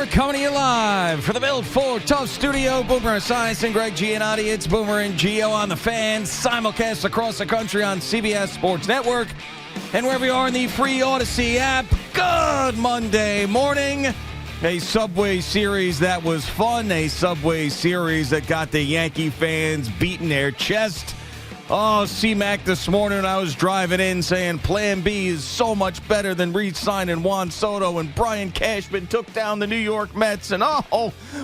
We're coming to you live for the Built for Tough Studio. Boomer Esiason and Greg Giannotti. It's Boomer and Gio on the Fan. Simulcast across the country on CBS Sports Network. And wherever you are in the free Odyssey app, good Monday morning. A Subway Series that was fun. A Subway Series that got the Yankee fans beating their chest. Oh, C-Mac this morning, I was driving in saying Plan B is so much better than re-signing Juan Soto, and Brian Cashman took down the New York Mets, and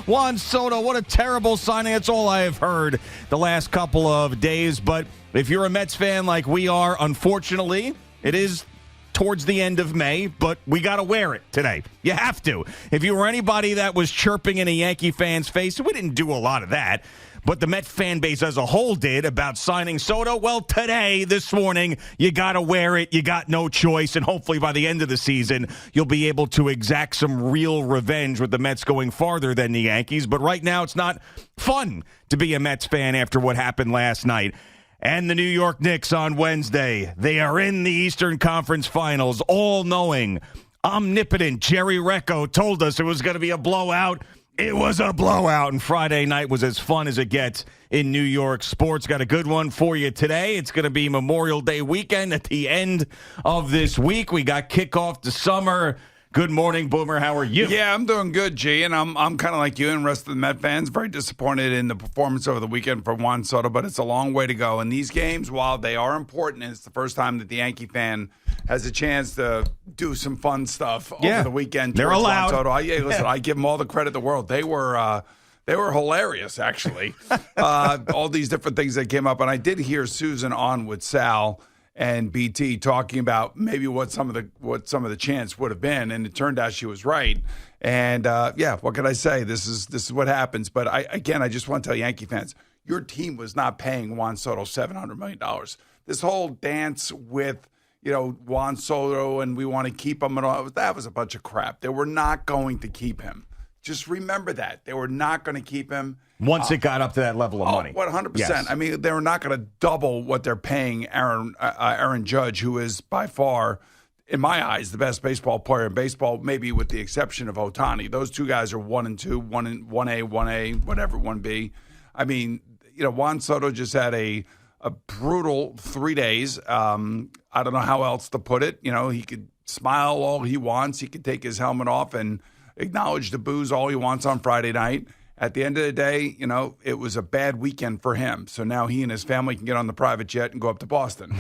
Juan Soto, what a terrible signing. That's all I have heard the last couple of days. But if you're a Mets fan like we are, unfortunately, it is towards the end of May, but we got to wear it today. You have to. If you were anybody that was chirping in a Yankee fan's face, we didn't do a lot of that, but the Met fan base as a whole did about signing Soto. Well, today, this morning, you got to wear it. You got no choice, and hopefully by the end of the season, you'll be able to exact some real revenge with the Mets going farther than the Yankees. But right now, it's not fun to be a Mets fan after what happened last night. And the New York Knicks on Wednesday, they are in the Eastern Conference Finals, all-knowing, omnipotent Jerry Recco told us it was going to be a blowout. It was a blowout, and Friday night was as fun as it gets in New York sports. Got a good one for you today. It's going to be Memorial Day weekend at the end of this week. We got kickoff to summer. Good morning, Boomer. How are you? Yeah, I'm doing good, G, and I'm kind of like you and the rest of the Met fans, very disappointed in the performance over the weekend for Juan Soto, but it's a long way to go. And these games, while they are important, and it's the first time that the Yankee fan has a chance to do some fun stuff over the weekend. They're allowed. Juan Soto. I give them all the credit in the world. They were hilarious, actually. All these different things that came up, and I did hear Susan on with Sal and BT talking about maybe what some of the chance would have been, and it turned out she was right. And what can I say? This is what happens. But I just want to tell Yankee fans, your team was not paying Juan Soto $700 million. This whole dance with Juan Soto and we want to keep him and all that was a bunch of crap. They were not going to keep him. Just remember that they were not going to keep him. Once it got up to that level of money. 100%. Yes. I mean, they were not going to double what they're paying Aaron Judge, who is by far, in my eyes, the best baseball player in baseball, maybe with the exception of Ohtani. Those two guys are 1 and 2, 1A, whatever, 1B. I mean, Juan Soto just had a brutal 3 days. I don't know how else to put it. He could smile all he wants. He could take his helmet off and acknowledge the boos all he wants on Friday night. At the end of the day, it was a bad weekend for him. So now he and his family can get on the private jet and go up to Boston.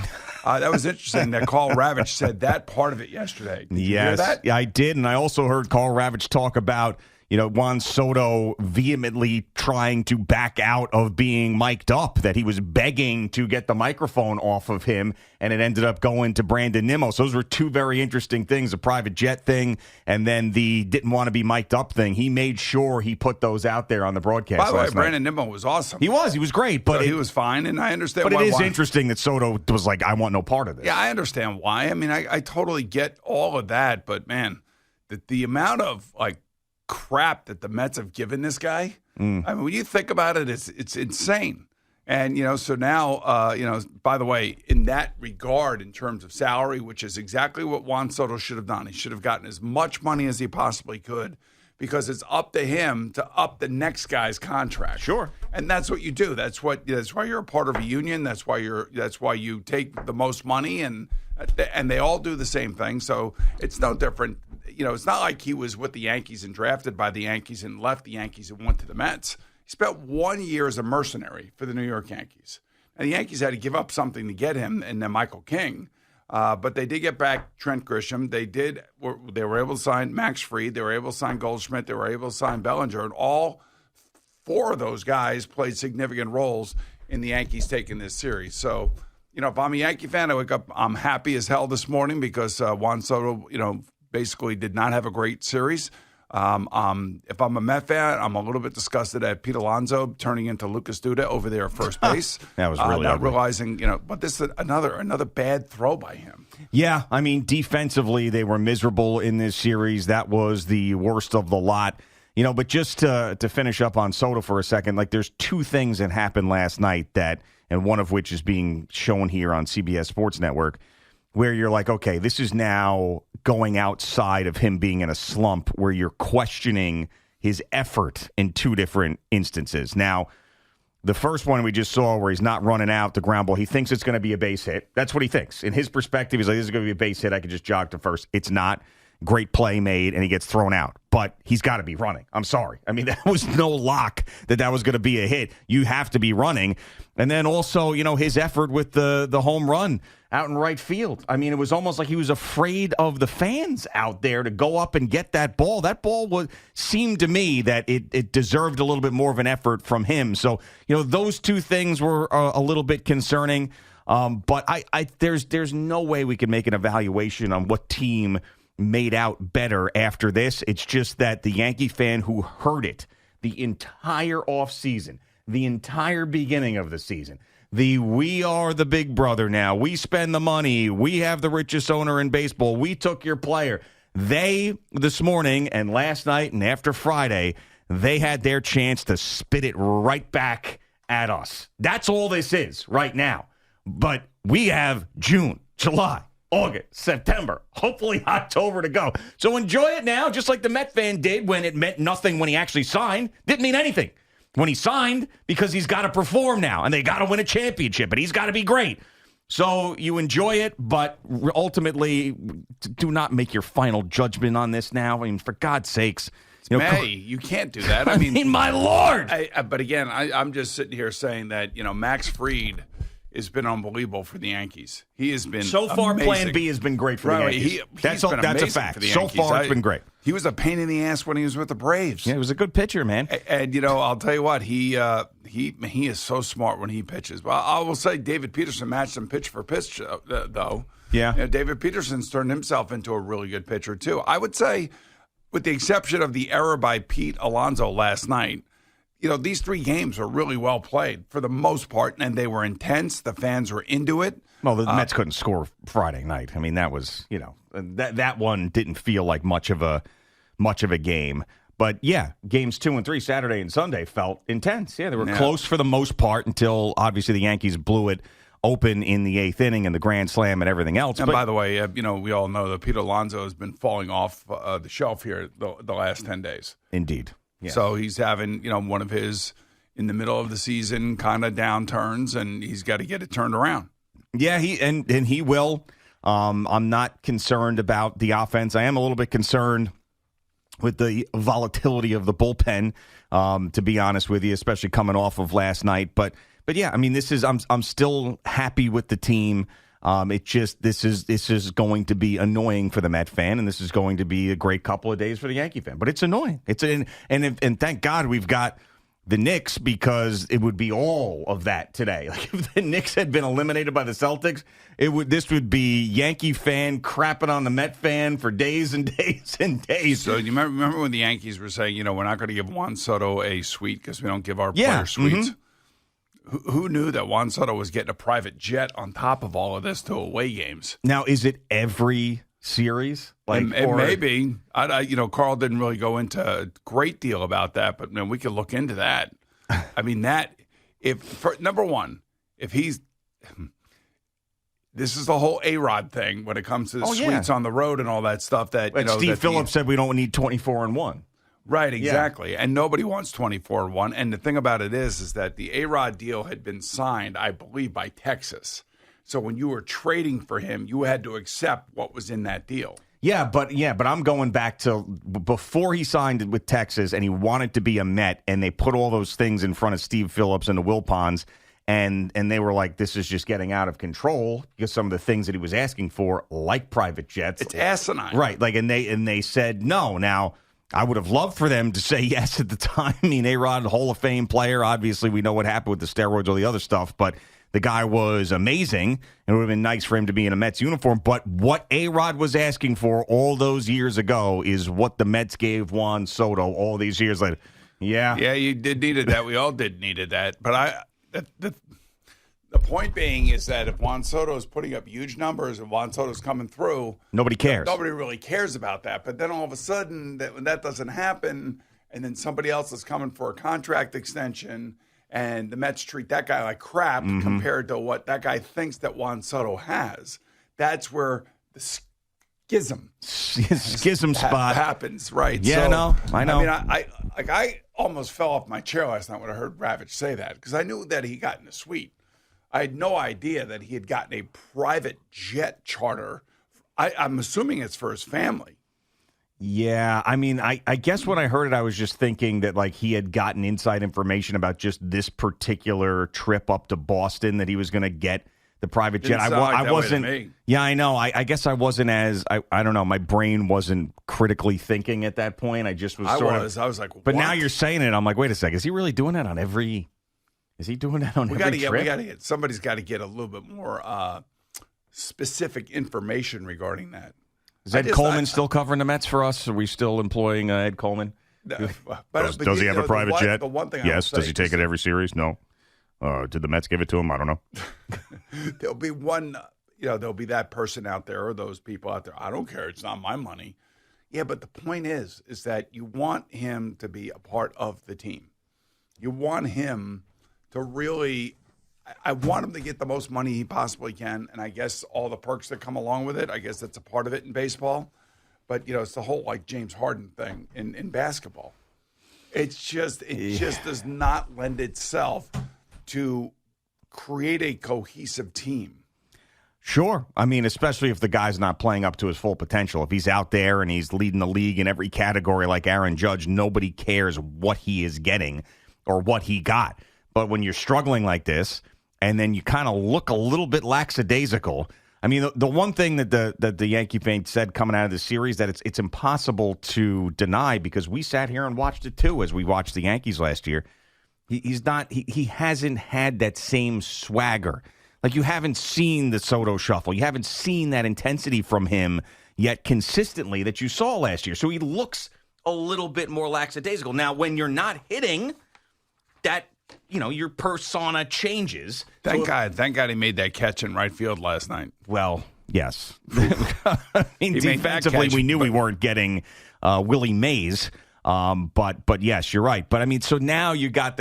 That was interesting that Carl Ravitch said that part of it yesterday. Did you hear that? Yeah, I did. And I also heard Carl Ravitch talk about Juan Soto vehemently trying to back out of being mic'd up, that he was begging to get the microphone off of him, and it ended up going to Brandon Nimmo. So those were two very interesting things, the private jet thing and then the didn't want to be mic'd up thing. He made sure he put those out there on the broadcast. By the way, Brandon Nimmo was awesome. He was great. But he was fine, and I understand why. But it is interesting that Soto was like, I want no part of this. Yeah, I understand why. I mean, I totally get all of that, but man, the amount of crap that the Mets have given this guy. I mean, when you think about it, it's insane. And, so now, by the way, in that regard, in terms of salary, which is exactly what Juan Soto should have done. He should have gotten as much money as he possibly could, because it's up to him to up the next guy's contract. Sure. And that's what you do. That's why you're a part of a union. That's why you take the most money, and they all do the same thing. So it's no different. It's not like he was with the Yankees and drafted by the Yankees and left the Yankees and went to the Mets. He spent 1 year as a mercenary for the New York Yankees. And the Yankees had to give up something to get him, and then Michael King. But they did get back Trent Grisham. They were able to sign Max Fried. They were able to sign Goldschmidt. They were able to sign Bellinger. And all four of those guys played significant roles in the Yankees taking this series. So, if I'm a Yankee fan, I wake up, I'm happy as hell this morning because Juan Soto, basically did not have a great series. If I'm a Met fan, I'm a little bit disgusted at Pete Alonso turning into Lucas Duda over there at first base. That was really not ugly. Realizing, but this is another bad throw by him. Yeah, I mean, defensively, they were miserable in this series. That was the worst of the lot. But just to finish up on Soto for a second, there's two things that happened last night and one of which is being shown here on CBS Sports Network. where you're like, okay, this is now going outside of him being in a slump where you're questioning his effort in two different instances. Now, the first one we just saw where he's not running out the ground ball, he thinks it's going to be a base hit. That's what he thinks. In his perspective, he's like, this is going to be a base hit. I could just jog to first. It's not. Great play made, and he gets thrown out. But he's got to be running. I'm sorry. I mean, that was no lock that was going to be a hit. You have to be running. And then also, his effort with the home run out in right field. I mean, it was almost like he was afraid of the fans out there to go up and get that ball. That ball seemed to me that it deserved a little bit more of an effort from him. So, those two things were a little bit concerning. But there's no way we can make an evaluation on what team made out better after this. It's just that the Yankee fan who heard it the entire offseason, the entire beginning of the season, we are the big brother now. We spend the money. We have the richest owner in baseball. We took your player. They, this morning and last night and after Friday, they had their chance to spit it right back at us. That's all this is right now. But we have June, July, August, September, hopefully October to go. So enjoy it now, just like the Met fan did when it meant nothing when he actually signed. Didn't mean anything when he signed because he's got to perform now, and they got to win a championship, and he's got to be great. So you enjoy it, but ultimately do not make your final judgment on this now. I mean, for God's sakes. You can't do that. I mean, my Lord. But again, I'm just sitting here saying that, Max Fried has been unbelievable for the Yankees. He has been so far. Amazing. Plan B has been great for the Yankees. That's a fact. So far, it's been great. He was a pain in the ass when he was with the Braves. Yeah, he was a good pitcher, man. And I'll tell you what, he is so smart when he pitches. Well, I will say David Peterson matched him pitch for pitch, though. Yeah, David Peterson's turned himself into a really good pitcher too. I would say, with the exception of the error by Pete Alonso last night. These three games were really well played for the most part, and they were intense. The fans were into it. Well, the Mets couldn't score Friday night. I mean, that was, that one didn't feel like much of a game. But yeah, games 2 and 3, Saturday and Sunday, felt intense. Yeah, they were close for the most part until obviously the Yankees blew it open in the 8th inning and the grand slam and everything else. And by the way, we all know that Pete Alonso has been falling off the shelf here the last 10 days. Indeed. Yes. So he's having, one of his, in the middle of the season, kind of downturns, and he's got to get it turned around. Yeah, he will. I'm not concerned about the offense. I am a little bit concerned with the volatility of the bullpen, to be honest with you, especially coming off of last night. But yeah, I mean, I'm still happy with the team. This is going to be annoying for the Met fan, and this is going to be a great couple of days for the Yankee fan. But it's annoying. And thank God we've got the Knicks, because it would be all of that today. Like if the Knicks had been eliminated by the Celtics, this would be Yankee fan crapping on the Met fan for days and days and days. So you remember when the Yankees were saying, we're not going to give Juan Soto a suite because we don't give our players suites. Mm-hmm. Who knew that Juan Soto was getting a private jet on top of all of this to away games? Now, is it every series? It may be. Carl didn't really go into a great deal about that, but we could look into that. I mean, number one, if he's this is the whole A-Rod thing when it comes to the suites on the road and all that stuff. That Steve Phillips said we don't need 24-1. Right, exactly. Yeah. And nobody wants 24-1. And the thing about it is that the A-Rod deal had been signed, I believe, by Texas. So when you were trading for him, you had to accept what was in that deal. Yeah, but I'm going back to before he signed with Texas and he wanted to be a Met, and they put all those things in front of Steve Phillips and the Wilpons, and they were like, this is just getting out of control because some of the things that he was asking for, like private jets. It's asinine. Right, and they said no. Now, I would have loved for them to say yes at the time. I mean, A-Rod, Hall of Fame player. Obviously, we know what happened with the steroids, all the other stuff, but the guy was amazing, and it would have been nice for him to be in a Mets uniform. But what A-Rod was asking for all those years ago is what the Mets gave Juan Soto all these years later. Yeah. Yeah, you did needed that. We all did needed that. But the point being is that if Juan Soto is putting up huge numbers and Juan Soto's coming through, nobody cares. Nobody really cares about that. But then all of a sudden, when that doesn't happen, and then somebody else is coming for a contract extension, and the Mets treat that guy like crap compared to what that guy thinks that Juan Soto has, that's where the schism spot happens, right? Yeah, so, no, I know. I mean, I almost fell off my chair last night when I heard Ravitch say that because I knew that he got in the suite. I had no idea that he had gotten a private jet charter. I'm assuming it's for his family. Yeah, I mean, I guess when I heard it, I was just thinking that like he had gotten inside information about just this particular trip up to Boston that he was going to get the private jet. I wasn't. Yeah, I know. I guess I wasn't as I don't know. My brain wasn't critically thinking at that point. I just was. I was like, but now you're saying it. I'm like, wait a second. Is he really doing that on every? Is he doing that on every trip? We got to get. Somebody's got to get a little bit more specific information regarding that. Is Ed Coleman still covering the Mets for us? Are we still employing Ed Coleman? Does he have a private jet? The one thing yes. Does he take it every series? No. Did the Mets give it to him? I don't know. There'll be one, there'll be that person out there or those people out there. I don't care. It's not my money. Yeah, but the point is that you want him to be a part of the team. You want him to really, I want him to get the most money he possibly can. And I guess all the perks that come along with it, I guess that's a part of it in baseball. But, it's the whole like James Harden thing in basketball. It just does not lend itself to create a cohesive team. Sure. I mean, especially if the guy's not playing up to his full potential. If he's out there and he's leading the league in every category like Aaron Judge, nobody cares what he is getting or what he got. But when you're struggling like this and then you kind of look a little bit lackadaisical, I mean, the one thing that the Yankee fan said coming out of the series that it's impossible to deny because we sat here and watched it too as we watched the Yankees last year. He hasn't had that same swagger. Like you haven't seen the Soto shuffle. You haven't seen that intensity from him yet consistently that you saw last year. So he looks a little bit more lackadaisical. Now, when you're not hitting, that, your persona changes. Thank God he made that catch in right field last night. Well, yes. I mean, defensively, we knew we weren't getting Willie Mays. But yes, you're right. But I mean, so now you got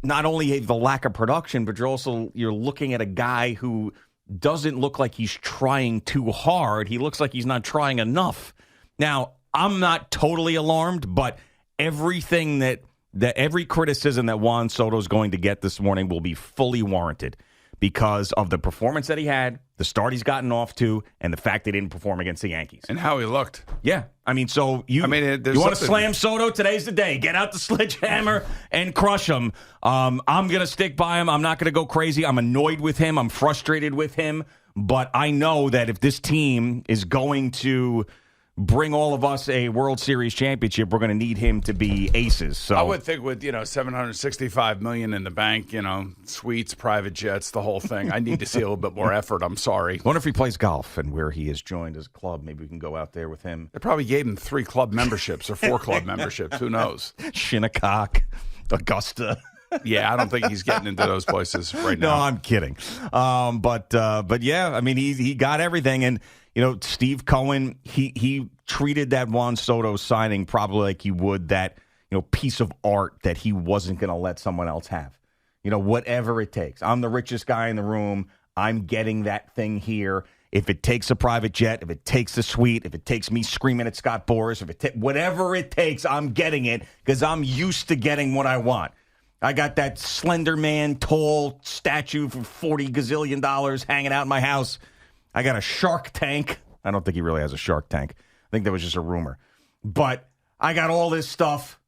not only the lack of production, but you're looking at a guy who doesn't look like he's trying too hard. He looks like he's not trying enough. Now, I'm not totally alarmed, but everything that every criticism that Juan Soto is going to get this morning will be fully warranted because of the performance that he had, the start he's gotten off to, and the fact they didn't perform against the Yankees. And how he looked. Yeah. I mean, so you want to slam Soto? Today's the day. Get out the sledgehammer and crush him. I'm going to stick by him. I'm not going to go crazy. I'm annoyed with him. I'm frustrated with him. But I know that if this team is going to bring all of us a World Series championship, we're going to need him to be aces. So I would think with, $765 million in the bank, suites, private jets, the whole thing, I need to see a little bit more effort. I'm sorry. Wonder if he plays golf and where he has joined his club. Maybe we can go out there with him. They probably gave him 3 club memberships or 4 club memberships. Who knows? Shinnecock, Augusta. Yeah, I don't think he's getting into those places right now. No, I'm kidding. But yeah, I mean, he got everything. And, Steve Cohen, he treated that Juan Soto signing probably like he would that, piece of art that he wasn't going to let someone else have. Whatever it takes. I'm the richest guy in the room. I'm getting that thing here. If it takes a private jet, if it takes a suite, if it takes me screaming at Scott Boras, whatever it takes, I'm getting it because I'm used to getting what I want. I got that Slender Man tall statue for $40 gazillion hanging out in my house. I got a shark tank. I don't think he really has a shark tank. I think that was just a rumor. But I got all this stuff,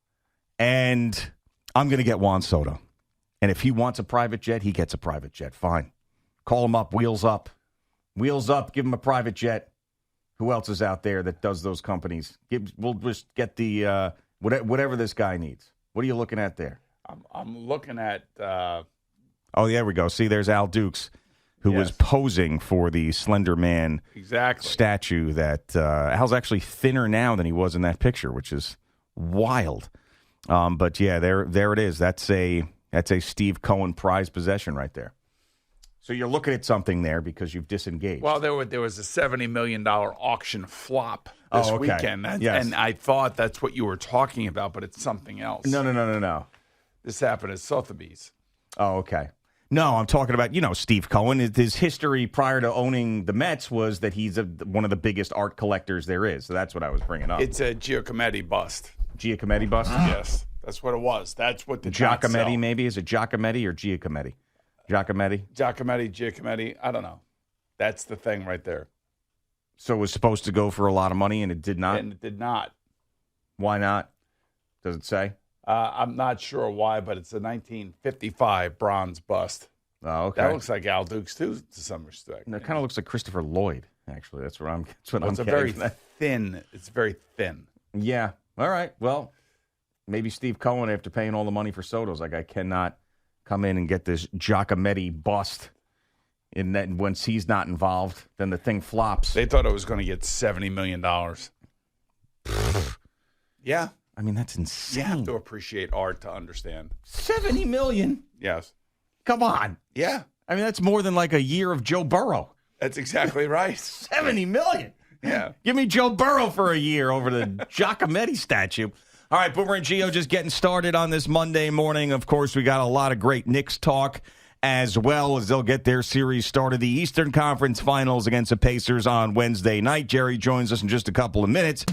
and I'm going to get Juan Soto. And if he wants a private jet, he gets a private jet. Fine. Call him up. Wheels up. Wheels up. Give him a private jet. Who else is out there that does those companies? We'll just get the whatever this guy needs. What are you looking at there? I'm looking at... Oh, there we go. See, there's Al Dukes, who was posing for the Slender Man statue that Al's actually thinner now than he was in that picture, which is wild. But, yeah, there it is. That's a Steve Cohen prized possession right there. So you're looking at something there because you've disengaged. Well, there was a $70 million auction flop this weekend. And I thought that's what you were talking about, but it's something else. No. This happened at Sotheby's. Oh, okay. No, I'm talking about, Steve Cohen. His history prior to owning the Mets was that he's one of the biggest art collectors there is. So that's what I was bringing up. It's a Giacometti bust. Giacometti bust? Yes, that's what it was. That's what the Giacometti, maybe? Is it Giacometti or Giacometti? Giacometti. I don't know. That's the thing right there. So it was supposed to go for a lot of money, and it did not? And it did not. Why not? Does it say? I'm not sure why, but it's a 1955 bronze bust. Oh, okay. That looks like Al Dukes, too, to some respect. No, it kind of looks like Christopher Lloyd, actually. That's what I'm It's very thin. It's very thin. Yeah. All right. Well, maybe Steve Cohen, after paying all the money for Soto's, like, I cannot come in and get this Giacometti bust. And then once he's not involved, then the thing flops. They thought it was going to get $70 million. Yeah. I mean, that's insane. You have to appreciate art to understand. $70 million? Yes. Come on. Yeah. I mean, that's more than like a year of Joe Burrow. That's exactly right. $70 million. Yeah. Give me Joe Burrow for a year over the Giacometti statue. All right, Boomer and Gio just getting started on this Monday morning. Of course, we got a lot of great Knicks talk, as well as they'll get their series started. The Eastern Conference Finals against the Pacers on Wednesday night. Jerry joins us in just a couple of minutes.